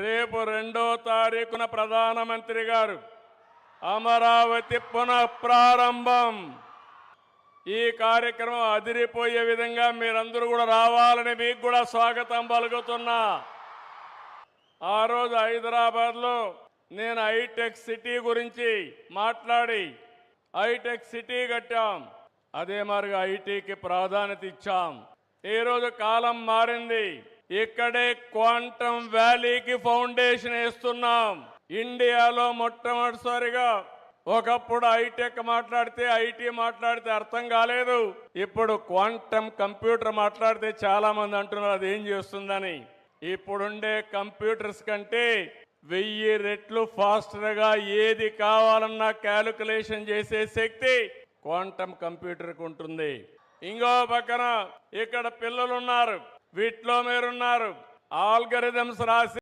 రేపు 2వ తారీఖున ప్రధానమంత్రి గారు అమరావతి పునః ప్రారంభం. ఈ కార్యక్రమం అదిరిపోయే విధంగా మీరందరూ కూడా రావాలని మీకు కూడా స్వాగతం పలుకుతున్నా. ఆ రోజు హైదరాబాద్లో నేను హైటెక్ సిటీ గురించి మాట్లాడి హైటెక్ సిటీ కట్టాం. అదే మరిగా ఐటీకి ప్రాధాన్యత ఇచ్చాం. ఈరోజు కాలం మారింది. ఇక్కడే క్వాంటమ్ వ్యాలీకి ఫౌండేషన్ వేస్తున్నాం. ఇండియాలో మొట్టమొదటిసారిగా ఒకప్పుడు హైటెక్ మాట్లాడితే ఐటీ మాట్లాడితే అర్థం కాలేదు. ఇప్పుడు క్వాంటమ్ కంప్యూటర్ మాట్లాడితే చాలా మంది అంటున్నారు అది ఏం చేస్తుందని. ఇప్పుడుండే కంప్యూటర్స్ కంటే 1000 రెట్లు ఫాస్టర్గా ఏది కావాలన్నా క్యాలిక్యులేషన్ చేసే శక్తి క్వాంటమ్ కంప్యూటర్కి ఉంటుంది. ఇంకో పక్కన ఇక్కడ పిల్లలు ఉన్నారు, వీటిలో మీరున్నారు, ఆల్గరిథమ్స్ రాసి